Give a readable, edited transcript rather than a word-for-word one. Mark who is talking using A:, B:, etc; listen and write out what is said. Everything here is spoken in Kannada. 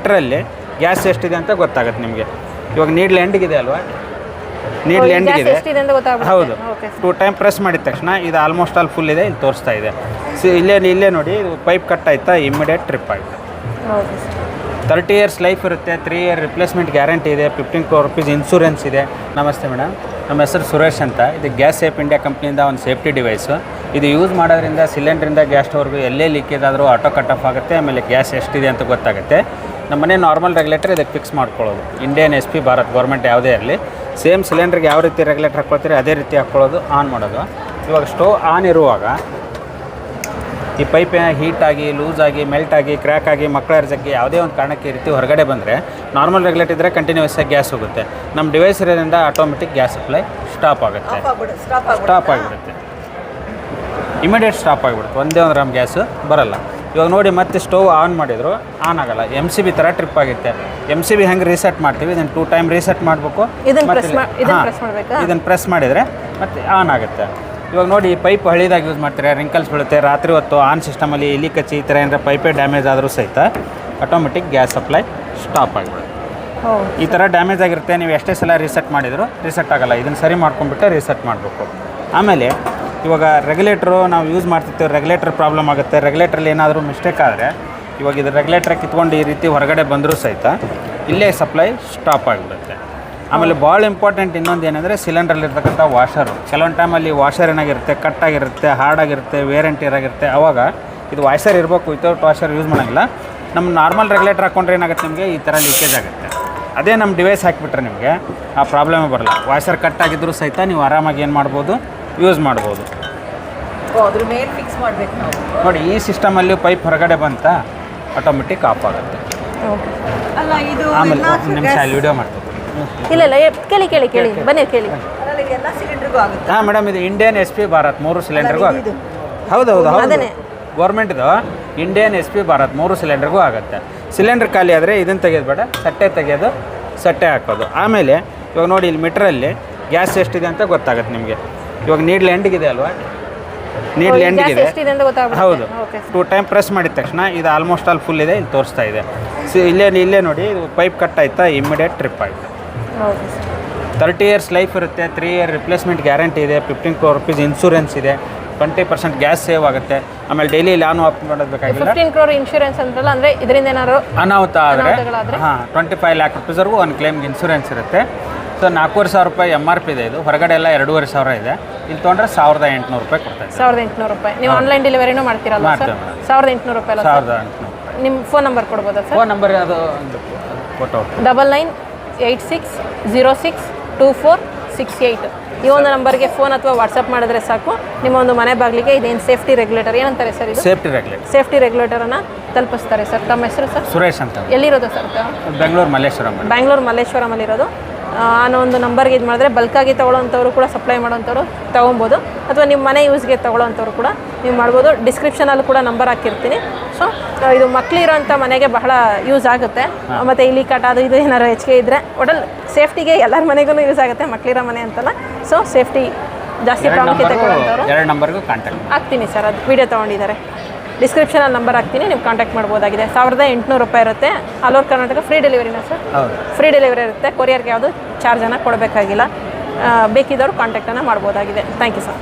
A: ಮೀಟ್ರಲ್ಲಿ ಗ್ಯಾಸ್ ಎಷ್ಟಿದೆ ಅಂತ ಗೊತ್ತಾಗುತ್ತೆ ನಿಮಗೆ. ಇವಾಗ ನೀಡ್ಲ್ ಎಂಡಿಗಿದೆ ಅಲ್ವಾ, ನೀಡ್ಲ್ ಎಂಡಿಗಿದೆ, ಹೌದು. 2 ಟೈಮ್ ಪ್ರೆಸ್ ಮಾಡಿದ ತಕ್ಷಣ ಇದು ಆಲ್ಮೋಸ್ಟ್ ಆಲ್ ಫುಲ್ ಇದೆ, ಇಲ್ಲಿ ತೋರಿಸ್ತಾ ಇದೆ. ಇಲ್ಲೇ ನೋಡಿ, ಇದು ಪೈಪ್ ಕಟ್ ಆಯ್ತಾ, ಇಮ್ಮಿಡಿಯೇಟ್ ಟ್ರಿಪ್ ಆಯಿತು. 30 ಇಯರ್ಸ್ ಲೈಫ್ ಇರುತ್ತೆ, 3 ಇಯರ್ ರಿಪ್ಲೇಸ್ಮೆಂಟ್ ಗ್ಯಾರಂಟಿ ಇದೆ, 15 crore rupees ಇನ್ಶೂರೆನ್ಸ್ ಇದೆ. ನಮಸ್ತೆ ಮೇಡಮ್, ನಮ್ಮ ಹೆಸರು ಸುರೇಶ್ ಅಂತ. ಇದು ಗ್ಯಾಸ್ ಸೇಫ್ ಇಂಡಿಯಾ ಕಂಪ್ನಿಯಿಂದ ಒಂದು ಸೇಫ್ಟಿ ಡಿವೈಸು. ಇದು ಯೂಸ್ ಮಾಡೋದ್ರಿಂದ ಸಿಲಿಂಡ್ರಿಂದ ಗ್ಯಾಸ್ ಸ್ಟೋವ್ಗೂ ಎಲ್ಲೇ ಲೀಕೇಜ್ ಆದರೂ ಆಟೋ ಕಟ್ ಆಫ್ ಆಗುತ್ತೆ. ಆಮೇಲೆ ಗ್ಯಾಸ್ ಎಷ್ಟಿದೆ ಅಂತ ಗೊತ್ತಾಗುತ್ತೆ. ನಮ್ಮ ಮನೆ ನಾರ್ಮಲ್ ರೆಗ್ಯುಲೇಟರ್ ಇದಕ್ಕೆ ಫಿಕ್ಸ್ ಮಾಡ್ಕೊಳ್ಳೋದು. ಇಂಡಿಯನ್ SP ಭಾರತ್ ಗೌರ್ಮೆಂಟ್ ಯಾವುದೇ ಇರಲಿ, ಸೇಮ್ ಸಿಲಿಂಡ್ರಿಗೆ ಯಾವ ರೀತಿ ರೆಗ್ಯುಲೇಟರ್ ಹಾಕ್ಕೊಳ್ತೀರಿ ಅದೇ ರೀತಿ ಹಾಕ್ಕೊಳ್ಳೋದು, ಆನ್ ಮಾಡೋದು. ಇವಾಗ ಸ್ಟೋವ್ ಆನ್ ಇರುವಾಗ ಈ ಪೈಪ್ ಹೀಟಾಗಿ, ಲೂಸಾಗಿ, ಮೆಲ್ಟಾಗಿ, ಕ್ರ್ಯಾಕ್ ಆಗಿ, ಮಕ್ಕಳ ಜಗ್ಗಿ ಯಾವುದೇ ಒಂದು ಕಾರಣಕ್ಕೆ ಈ ರೀತಿ ಹೊರಗಡೆ ಬಂದರೆ ನಾರ್ಮಲ್ ರೆಗ್ಯುಲೇಟರ್ ಇದ್ದರೆ ಕಂಟಿನ್ಯೂಸ್ ಆಗಿ ಗ್ಯಾಸ್ ಹೋಗುತ್ತೆ. ನಮ್ಮ ಡಿವೈಸ್ ಇರೋದ್ರಿಂದ ಆಟೋಮೆಟಿಕ್ ಗ್ಯಾಸ್ ಸಪ್ಲೈ ಸ್ಟಾಪ್ ಆಗುತ್ತೆ, ಸ್ಟಾಪ್ ಆಗಿಬಿಡುತ್ತೆ, ಇಮಿಡಿಯೇಟ್ ಸ್ಟಾಪ್ ಆಗಿಬಿಡುತ್ತೆ. ಒಂದೇ ಒಂದು ಗ್ರಾಮ್ ಗ್ಯಾಸು ಬರಲ್ಲ. ಇವಾಗ ನೋಡಿ, ಮತ್ತೆ ಸ್ಟೋವ್ ಆನ್ ಮಾಡಿದ್ರು ಆನ್ ಆಗಲ್ಲ, MCB ಥರ ಟ್ರಿಪ್ ಆಗುತ್ತೆ. MCB ಹೆಂಗೆ ರೀಸೆಟ್ ಮಾಡ್ತೀವಿ, ಇದನ್ನು 2 ಟೈಮ್ ರೀಸೆಟ್ ಮಾಡಬೇಕು. ಇದನ್ನು ಪ್ರೆಸ್ ಮಾಡಿದರೆ ಮತ್ತೆ ಆನ್ ಆಗುತ್ತೆ. ಇವಾಗ ನೋಡಿ, ಈ ಪೈಪ್ ಹಳಿದಾಗಿ ಯೂಸ್ ಮಾಡ್ತಾರೆ, ರಿಂಕಲ್ಸ್ ಬೀಳುತ್ತೆ. ರಾತ್ರಿ ಹೊತ್ತು ಆನ್ ಸಿಸ್ಟಮಲ್ಲಿ ಇಲಿ ಕಚ್ಚಿ ಈ ಥರ ಏನಾರ ಪೈಪೇ ಡ್ಯಾಮೇಜ್ ಆದರೂ ಸಹಿತ ಆಟೋಮೆಟಿಕ್ ಗ್ಯಾಸ್ ಸಪ್ಲೈ ಸ್ಟಾಪ್ ಆಗಿಬಿಡುತ್ತೆ. ಈ ಥರ ಡ್ಯಾಮೇಜ್ ಆಗಿರುತ್ತೆ, ನೀವು ಎಷ್ಟೇ ಸಲ ರೀಸೆಟ್ ಮಾಡಿದರೂ ರೀಸೆಟ್ ಆಗೋಲ್ಲ. ಇದನ್ನು ಸರಿ ಮಾಡ್ಕೊಂಡ್ಬಿಟ್ಟು ರೀಸೆಟ್ ಮಾಡಬೇಕು. ಆಮೇಲೆ ಇವಾಗ ರೆಗ್ಯುಲೇಟ್ರು ನಾವು ಯೂಸ್ ಮಾಡ್ತಿರ್ತೀವಿ, ರೆಗ್ಯುಲೇಟರ್ ಪ್ರಾಬ್ಲಮ್ ಆಗುತ್ತೆ. ರೆಗ್ಯುಲೇಟ್ರಲ್ಲಿ ಏನಾದರೂ ಮಿಸ್ಟೇಕ್ ಆದರೆ ಇವಾಗ ಇದು ರೆಗ್ಯುಲೇಟರ್ ಕಿತ್ಕೊಂಡು ಈ ರೀತಿ ಹೊರಗಡೆ ಬಂದರೂ ಸಹಿತ ಇಲ್ಲೇ ಸಪ್ಲೈ ಸ್ಟಾಪ್ ಆಗಿಬಿಡುತ್ತೆ. ಆಮೇಲೆ ಭಾಳ ಇಂಪಾರ್ಟೆಂಟ್ ಇನ್ನೊಂದು ಏನಂದರೆ, ಸಿಲಿಂಡ್ರಲ್ಲಿರ್ತಕ್ಕಂಥ ವಾಷರು. ಕೆಲವೊಂದು ಟೈಮಲ್ಲಿ ವಾಷರ್ ಏನಾಗಿರುತ್ತೆ, ಕಟ್ಟಾಗಿರುತ್ತೆ, ಹಾರ್ಡಾಗಿರುತ್ತೆ, ವೇರ್ ಆ್ಯಂಡ್ ಟೇರ್ ಆಗಿರುತ್ತೆ. ಆವಾಗ ಇದು ವಾಷರ್ ಇರಬೇಕು, ವಿತೌಟ್ ವಾಷರ್ ಯೂಸ್ ಮಾಡೋಂಗಿಲ್ಲ. ನಮ್ಮ ನಾರ್ಮಲ್ ರೆಗ್ಯುಲೇಟರ್ ಹಾಕ್ಕೊಂಡ್ರೆ ಏನಾಗುತ್ತೆ, ನಿಮಗೆ ಈ ಥರ ಲೀಕೇಜ್ ಆಗುತ್ತೆ. ಅದೇ ನಮ್ಮ ಡಿವೈಸ್ ಹಾಕಿಬಿಟ್ರೆ ನಿಮಗೆ ಆ ಪ್ರಾಬ್ಲಮೇ ಬರಲ್ಲ. ವಾಷರ್ ಕಟ್ಟಾಗಿದ್ದರೂ ಸಹಿತ ನೀವು ಆರಾಮಾಗಿ ಏನು ಮಾಡ್ಬೋದು, ಯೂಸ್ ಮಾಡ್ಬೋದು.
B: ಅದ್ರ ಮೇಲೆ ಫಿಕ್ಸ್ ಮಾಡಬೇಕು ನಾವು.
A: ನೋಡಿ, ಈ ಸಿಸ್ಟಮಲ್ಲಿ ಪೈಪ್ ಹೊರಗಡೆ ಬಂತ ಆಟೋಮೆಟಿಕ್ ಆಫ್ ಆಗುತ್ತೆ.
B: ಅಲ್ಲ, ಇದು
A: ಆಮೇಲೆ ಒಂದು ನಿಮಿಷ ಅಲ್ಲಿ ವಿಡಿಯೋ ಮಾಡ್ತೀವಿ.
C: ಇಲ್ಲ ಕೇಳಿ ಬನ್ನಿ ಕೇಳಿ.
B: ಎಲ್ಲ ಸಿಲಿಂಡರ್ಗೂ ಆಗುತ್ತೆ.
A: ಹಾಂ ಮೇಡಮ್, ಇದು ಇಂಡಿಯನ್ SP ಭಾರತ್ 3 ಸಿಲಿಂಡರ್ಗೂ ಆಗುತ್ತೆ. ಹೌದು, ಗೌರ್ಮೆಂಟ್ದು ಇಂಡಿಯನ್ SP ಭಾರತ್ 3 ಸಿಲಿಂಡರ್ಗೂ ಆಗುತ್ತೆ. ಸಿಲಿಂಡರ್ ಖಾಲಿ ಆದರೆ ಇದನ್ನು ತೆಗೆಯೋದು ಬೇಡ, ಸಟ್ಟೆ ತೆಗೆಯೋದು, ಸಟ್ಟೆ ಹಾಕೋದು. ಆಮೇಲೆ ಇವಾಗ ನೋಡಿ, ಇಲ್ಲಿ ಮೀಟ್ರಲ್ಲಿ ಗ್ಯಾಸ್ ಎಷ್ಟಿದೆ ಅಂತ ಗೊತ್ತಾಗುತ್ತೆ ನಿಮಗೆ. ಇವಾಗ ನೀಡ್ಲ್ ಎಂಡಿಗಿದೆ ಅಲ್ವಾ, ನೀಡ್ಲ್ ಎಂಡಿಗಿದೆ, ಹೌದು. 2 ಟೈಮ್ ಪ್ರೆಸ್ ಮಾಡಿದ ತಕ್ಷಣ ಇದು ಆಲ್ಮೋಸ್ಟ್ ಆಲ್ ಫುಲ್ ಇದೆ, ಇಲ್ಲಿ ತೋರಿಸ್ತಾ ಇದೆ. ಇಲ್ಲೇ ನೋಡಿ, ಇದು ಪೈಪ್ ಕಟ್ ಆಯ್ತಾ, ಇಮ್ಮಿಡಿಯೇಟ್ ಟ್ರಿಪ್ ಆಯಿತು. 30 ಇಯರ್ಸ್ ಲೈಫ್ ಇರುತ್ತೆ, 3 ಇಯರ್ ರಿಪ್ಲೇಸ್ಮೆಂಟ್ ಗ್ಯಾರಂಟಿ ಇದೆ, 15 crore rupees ಇನ್ಶೂರೆನ್ಸ್ ಇದೆ, 20% ಗ್ಯಾಸ್ ಸೇವ್ ಆಗುತ್ತೆ. ಆಮೇಲೆ ಡೈಲಿ ಇಲ್ಲಿ ಆನ್ ಆಫ್ ಮಾಡೋದಕ್ಕಾಗಿಲ್ಲ.
C: 15 crore ಇನ್ಶೂರೆನ್ಸ್ ಅಂತಲ್ಲ, ಅಂದರೆ ಇದರಿಂದ ಏನಾದ್ರು
A: ಅನಾಹುತ ಆದರೆ 25 lakh rupeesವರೆಗೂ ಒಂದು ಕ್ಲೇಮ್ಗೆ ಇನ್ಶೂರೆನ್ಸ್ ಇರುತ್ತೆ. ಸೊ 4,500 ರೂಪಾಯಿ MRP ಇದೆ. ಇದು ಹೊರಗಡೆ ಎಲ್ಲ 2,500 ಇದೆ. ಇಲ್ಲಿ ತೊಗೊಂಡ್ರೆ 1,800 ರೂಪಾಯಿ ಕೊಡ್ತಾ ಇದೆ.
C: 1,800 ರೂಪಾಯಿ. ನೀವು ಆನ್ಲೈನ್ ಡೆಲಿವರಿನೂ ಮಾಡ್ತೀರಲ್ಲ ಸರ್? 1,800 ರೂಪಾಯಿ ಅಲ್ಲ?
A: 1,800 ರೂಪಾಯಿ.
C: ನಿಮ್ಮ ಫೋನ್ ನಂಬರ್ ಕೊಡ್ಬೋದಾ ಸರ್?
A: ಫೋನ್ ನಂಬರ್ ಅದು ಫೋಟೋ
C: 9986062468. ಈ ಒಂದು ನಂಬರ್ಗೆ ಫೋನ್ ಅಥವಾ ವಾಟ್ಸಪ್ ಮಾಡಿದ್ರೆ ಸಾಕು. ನಿಮ್ಮ ಒಂದು ಮನೆ ಬಾಗಿಲಿಗೆ ಇದೇನು ಸೇಫ್ಟಿ ರೆಗ್ಯುಲೇಟರ್ ಏನಂತಾರೆ ಸರ್ ಇದು? ಸೇಫ್ಟಿ ರೆಗ್ಯುಲೇಟರನ್ನು ತಲುಪಿಸ್ತಾರೆ ಸರ್. ತಮ್ಮ ಹೆಸರು ಸರ್?
A: ಸುರೇಶ್ ಅಂತ.
C: ಎಲ್ಲಿರೋದು ಸರ್?
A: ಬೆಂಗಳೂರು
C: ಮಲ್ಲೇಶ್ವರಮಲ್ಲಿರೋದು. ಅನ್ನೋ ಒಂದು ನಂಬರ್ಗೆ ಇದು ಮಾಡಿದ್ರೆ ಬಲ್ಕಾಗಿ ತೊಗೊಳ್ಳೋಂಥವ್ರು ಕೂಡ, ಸಪ್ಲೈ ಮಾಡೋಂಥವ್ರು ತೊಗೊಬೋದು, ಅಥವಾ ನಿಮ್ಮ ಮನೆ ಯೂಸ್ಗೆ ತೊಗೊಳ್ಳೋಂಥವ್ರು ಕೂಡ ನೀವು ಮಾಡ್ಬೋದು. ಡಿಸ್ಕ್ರಿಪ್ಷನಲ್ಲಿ ಕೂಡ ನಂಬರ್ ಹಾಕಿರ್ತೀನಿ. ಸೊ ಇದು ಮಕ್ಕಳಿರೋಂಥ ಮನೆಗೆ ಬಹಳ ಯೂಸ್ ಆಗುತ್ತೆ. ಮತ್ತು ಇಲ್ಲಿ ಕಟ್ ಅದು ಇದು ಏನಾದ್ರು ಹೆಚ್ಚಿಗೆ ಇದ್ದರೆ ಒಟ್ಟಲ್ಲಿ ಸೇಫ್ಟಿಗೆ ಎಲ್ಲರ ಮನೆಗೂ ಯೂಸ್ ಆಗುತ್ತೆ, ಮಕ್ಕಳಿರೋ ಮನೆ ಅಂತಲ್ಲ. ಸೊ ಸೇಫ್ಟಿ ಜಾಸ್ತಿ ಪ್ರಾಮುಖ್ಯತೆ ಕೊಡೋಂಥವ್ರು
A: 2 ನಂಬರ್ಗೂ ಕಾಂಟ್ಯಾಕ್ಟ್
C: ಆಗ್ತೀನಿ ಸರ್. ಅದು ವೀಡಿಯೋ ತೊಗೊಂಡಿದ್ದಾರೆ, ಡಿಸ್ಕ್ರಿಪ್ಷನಲ್ಲಿ ನಂಬರ್ ಹಾಕ್ತೀನಿ, ನೀವು ಕಾಂಟ್ಯಾಕ್ಟ್ ಮಾಡ್ಬೋದಾಗಿದೆ. 1,800 ರೂಪಾಯಿ ಇರುತ್ತೆ. ಆಲ್ ಓವರ್ ಕರ್ನಾಟಕ ಫ್ರೀ ಡೆಲಿವರಿನಾ ಸರ್? ಫ್ರೀ ಡೆಲಿವರಿ ಇರುತ್ತೆ. ಕೊರಿಯರ್ಗೆ ಯಾವುದು ಚಾರ್ಜನ್ನು ಕೊಡಬೇಕಾಗಿಲ್ಲ. ಬೇಕಿದ್ದವರು ಕಾಂಟ್ಯಾಕ್ಟನ್ನು ಮಾಡ್ಬೋದಾಗಿದೆ. Thank you sir.